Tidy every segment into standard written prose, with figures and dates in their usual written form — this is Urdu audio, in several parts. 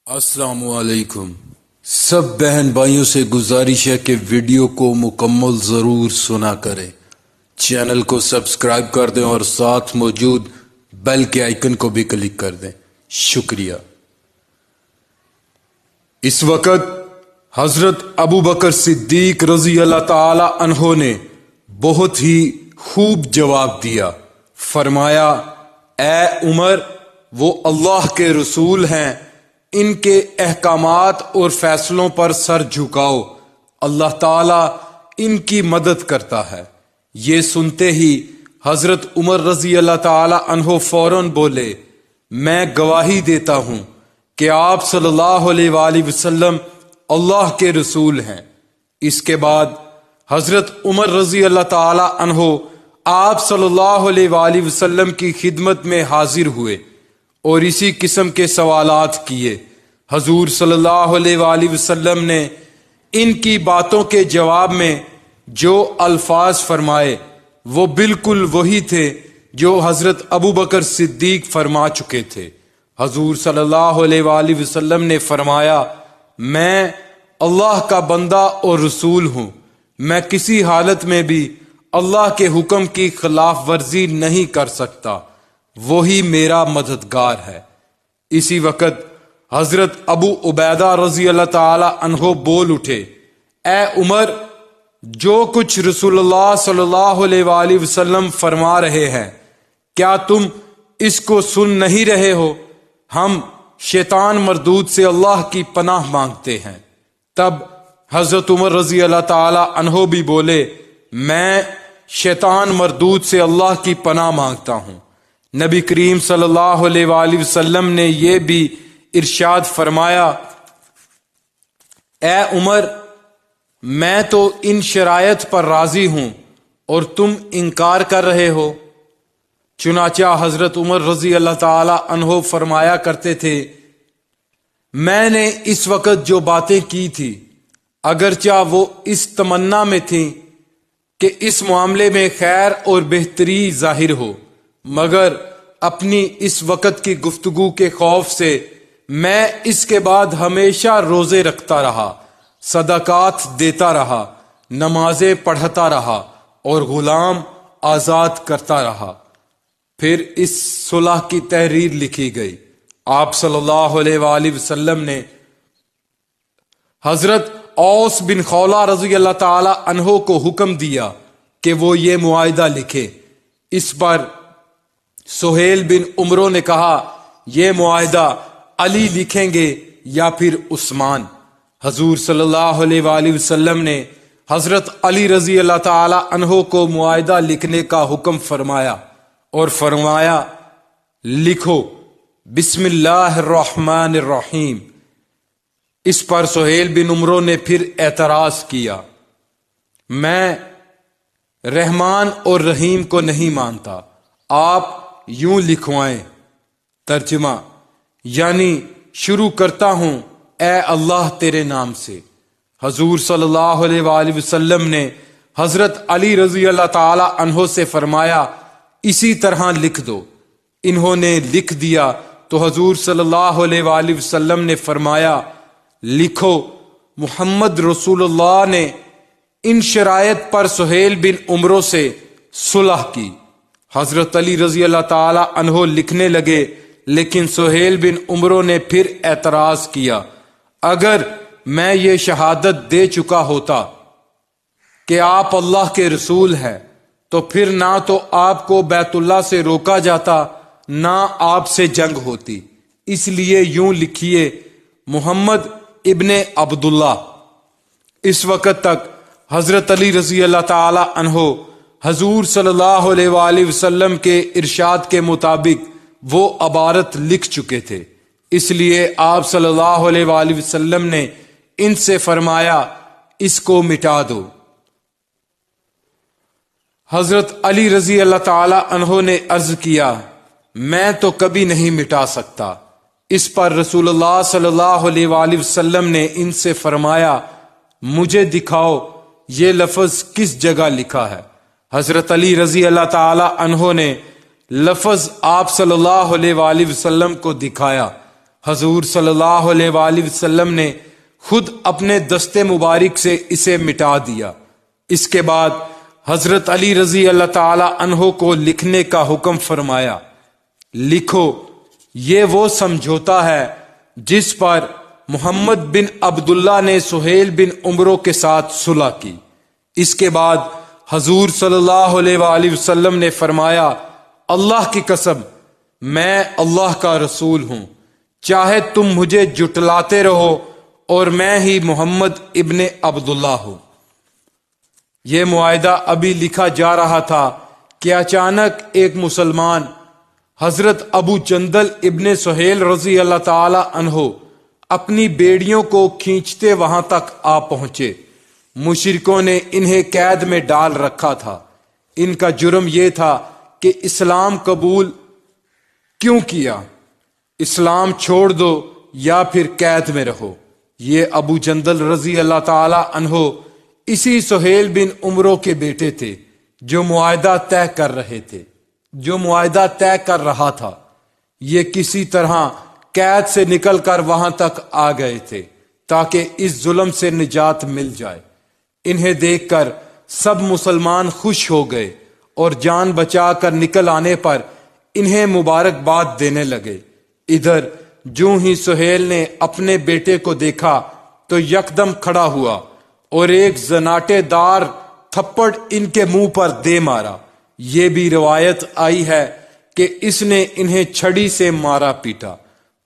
السلام علیکم۔ سب بہن بھائیوں سے گزارش ہے کہ ویڈیو کو مکمل ضرور سنا کریں، چینل کو سبسکرائب کر دیں اور ساتھ موجود بیل کے آئیکن کو بھی کلک کر دیں۔ شکریہ۔ اس وقت حضرت ابو بکر صدیق رضی اللہ تعالی عنہ نے بہت ہی خوب جواب دیا۔ فرمایا، اے عمر، وہ اللہ کے رسول ہیں، ان کے احکامات اور فیصلوں پر سر جھکاؤ، اللہ تعالی ان کی مدد کرتا ہے۔ یہ سنتے ہی حضرت عمر رضی اللہ تعالی عنہ فوراً بولے، میں گواہی دیتا ہوں کہ آپ صلی اللہ علیہ وآلہ وسلم اللہ کے رسول ہیں۔ اس کے بعد حضرت عمر رضی اللہ تعالی عنہ آپ صلی اللہ علیہ وآلہ وسلم کی خدمت میں حاضر ہوئے اور اسی قسم کے سوالات کیے۔ حضور صلی اللہ علیہ وآلہ وسلم نے ان کی باتوں کے جواب میں جو الفاظ فرمائے وہ بالکل وہی تھے جو حضرت ابو بکر صدیق فرما چکے تھے۔ حضور صلی اللہ علیہ وآلہ وسلم نے فرمایا، میں اللہ کا بندہ اور رسول ہوں، میں کسی حالت میں بھی اللہ کے حکم کی خلاف ورزی نہیں کر سکتا، وہی میرا مددگار ہے۔ اسی وقت حضرت ابو عبیدہ رضی اللہ تعالی عنہ بول اٹھے، اے عمر، جو کچھ رسول اللہ صلی اللہ علیہ وآلہ وسلم فرما رہے ہیں، کیا تم اس کو سن نہیں رہے ہو؟ ہم شیطان مردود سے اللہ کی پناہ مانگتے ہیں۔ تب حضرت عمر رضی اللہ تعالی عنہ بھی بولے، میں شیطان مردود سے اللہ کی پناہ مانگتا ہوں۔ نبی کریم صلی اللہ علیہ وآلہ وسلم نے یہ بھی ارشاد فرمایا، اے عمر، میں تو ان شرائط پر راضی ہوں اور تم انکار کر رہے ہو۔ چنانچہ حضرت عمر رضی اللہ تعالی عنہ فرمایا کرتے تھے، میں نے اس وقت جو باتیں کی تھی، اگرچہ وہ اس تمنا میں تھیں کہ اس معاملے میں خیر اور بہتری ظاہر ہو، مگر اپنی اس وقت کی گفتگو کے خوف سے میں اس کے بعد ہمیشہ روزے رکھتا رہا، صدقات دیتا رہا، نمازیں پڑھتا رہا اور غلام آزاد کرتا رہا۔ پھر اس صلح کی تحریر لکھی گئی۔ آپ صلی اللہ علیہ وآلہ وسلم نے حضرت اوس بن خولہ رضی اللہ تعالی عنہ کو حکم دیا کہ وہ یہ معاہدہ لکھے۔ اس پر سہیل بن عمرو نے کہا، یہ معاہدہ علی لکھیں گے یا پھر عثمان؟ حضور صلی اللہ علیہ وآلہ وسلم نے حضرت علی رضی اللہ تعالی عنہ کو معاہدہ لکھنے کا حکم فرمایا اور فرمایا، لکھو بسم اللہ الرحمن الرحیم۔ اس پر سہیل بن عمرو نے پھر اعتراض کیا، میں رحمان اور رحیم کو نہیں مانتا، آپ یوں لکھوائیں۔ ترجمہ، یعنی شروع کرتا ہوں اے اللہ تیرے نام سے۔ حضور صلی اللہ علیہ وآلہ وسلم نے حضرت علی رضی اللہ تعالی عنہ سے فرمایا، اسی طرح لکھ دو۔ انہوں نے لکھ دیا تو حضور صلی اللہ علیہ وآلہ وسلم نے فرمایا، لکھو، محمد رسول اللہ نے ان شرائط پر سہیل بن عمرو سے صلح کی۔ حضرت علی رضی اللہ تعالی عنہ لکھنے لگے، لیکن سہیل بن عمرو نے پھر اعتراض کیا، اگر میں یہ شہادت دے چکا ہوتا کہ آپ اللہ کے رسول ہیں تو پھر نہ تو آپ کو بیت اللہ سے روکا جاتا، نہ آپ سے جنگ ہوتی۔ اس لیے یوں لکھیے، محمد ابن عبداللہ۔ اس وقت تک حضرت علی رضی اللہ تعالی عنہ حضور صلی اللہ علیہ وآلہ وسلم کے ارشاد کے مطابق وہ عبارت لکھ چکے تھے، اس لیے آپ صلی اللہ علیہ وآلہ وسلم نے ان سے فرمایا، اس کو مٹا دو۔ حضرت علی رضی اللہ تعالی عنہ نے عرض کیا، میں تو کبھی نہیں مٹا سکتا۔ اس پر رسول اللہ صلی اللہ علیہ وآلہ وسلم نے ان سے فرمایا، مجھے دکھاؤ یہ لفظ کس جگہ لکھا ہے۔ حضرت علی رضی اللہ تعالی عنہ نے لفظ آپ صلی اللہ علیہ وآلہ وسلم کو دکھایا۔ حضور صلی اللہ علیہ وآلہ وسلم نے خود اپنے دستے مبارک سے اسے مٹا دیا۔ اس کے بعد حضرت علی رضی اللہ تعالی عنہ کو لکھنے کا حکم فرمایا۔ لکھو، یہ وہ سمجھوتا ہے جس پر محمد بن عبداللہ نے سہیل بن عمرو کے ساتھ صلح کی۔ اس کے بعد حضور صلی اللہ علیہ وآلہ وسلم نے فرمایا، اللہ کی قسم، میں اللہ کا رسول ہوں، چاہے تم مجھے جٹلاتے رہو اور میں ہی محمد ابن عبداللہ ہوں۔ یہ معاہدہ ابھی لکھا جا رہا تھا کہ اچانک ایک مسلمان حضرت ابو جندل ابن سہیل رضی اللہ تعالی عنہ اپنی بیڑیوں کو کھینچتے وہاں تک آ پہنچے۔ مشرکوں نے انہیں قید میں ڈال رکھا تھا۔ ان کا جرم یہ تھا کہ اسلام قبول کیوں کیا، اسلام چھوڑ دو یا پھر قید میں رہو۔ یہ ابو جندل رضی اللہ تعالی عنہ اسی سہیل بن عمرو کے بیٹے تھے جو معاہدہ طے کر رہا تھا۔ یہ کسی طرح قید سے نکل کر وہاں تک آ گئے تھے تاکہ اس ظلم سے نجات مل جائے۔ انہیں دیکھ کر سب مسلمان خوش ہو گئے اور جان بچا کر نکل آنے پر انہیں مبارکباد دینے لگے۔ ادھر جو ہی سہیل نے اپنے بیٹے کو دیکھا تو یکدم کھڑا ہوا اور ایک زناٹے دار تھپڑ ان کے منہ پر دے مارا۔ یہ بھی روایت آئی ہے کہ اس نے انہیں چھڑی سے مارا پیٹا۔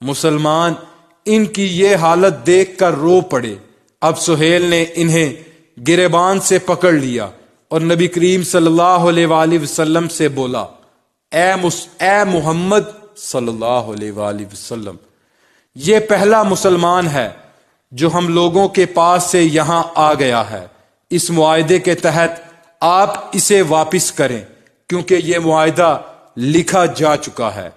مسلمان ان کی یہ حالت دیکھ کر رو پڑے۔ اب سہیل نے انہیں گریبان سے پکڑ لیا اور نبی کریم صلی اللہ علیہ وآلہ وسلم سے بولا، اے محمد صلی اللہ علیہ وآلہ وسلم، یہ پہلا مسلمان ہے جو ہم لوگوں کے پاس سے یہاں آ گیا ہے۔ اس معاہدے کے تحت آپ اسے واپس کریں کیونکہ یہ معاہدہ لکھا جا چکا ہے۔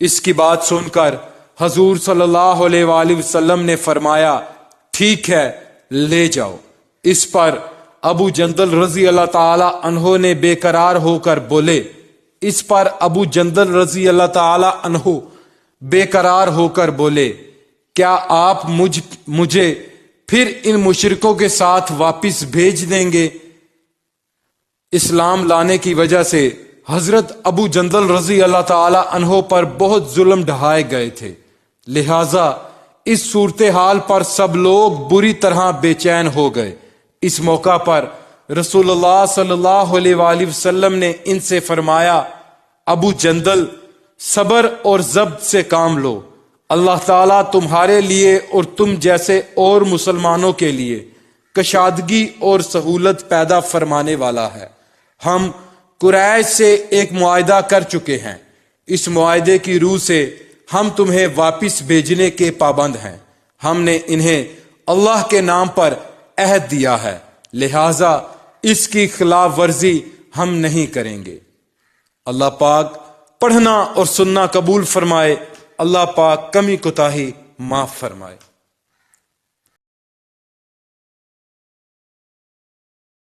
اس کی بات سن کر حضور صلی اللہ علیہ وآلہ وسلم نے فرمایا، ٹھیک ہے، لے جاؤ۔ اس پر ابو جندل رضی اللہ تعالی عنہ نے بے قرار ہو کر بولے، کیا آپ مجھے پھر ان مشرکوں کے ساتھ واپس بھیج دیں گے؟ اسلام لانے کی وجہ سے حضرت ابو جندل رضی اللہ تعالی عنہ پر بہت ظلم ڈھائے گئے تھے، لہذا اس صورتحال پر سب لوگ بری طرح بے چین ہو گئے۔ اس موقع پر رسول اللہ صلی اللہ علیہ وآلہ وسلم نے ان سے فرمایا، ابو جندل، صبر اور ضبط سے کام لو، اللہ تعالیٰ تمہارے لیے اور تم جیسے اور مسلمانوں کے لیے کشادگی اور سہولت پیدا فرمانے والا ہے۔ ہم قریش سے ایک معاہدہ کر چکے ہیں، اس معاہدے کی روح سے ہم تمہیں واپس بھیجنے کے پابند ہیں۔ ہم نے انہیں اللہ کے نام پر عہد دیا ہے، لہذا اس کی خلاف ورزی ہم نہیں کریں گے۔ اللہ پاک پڑھنا اور سننا قبول فرمائے، اللہ پاک کمی کوتاہی معاف فرمائے۔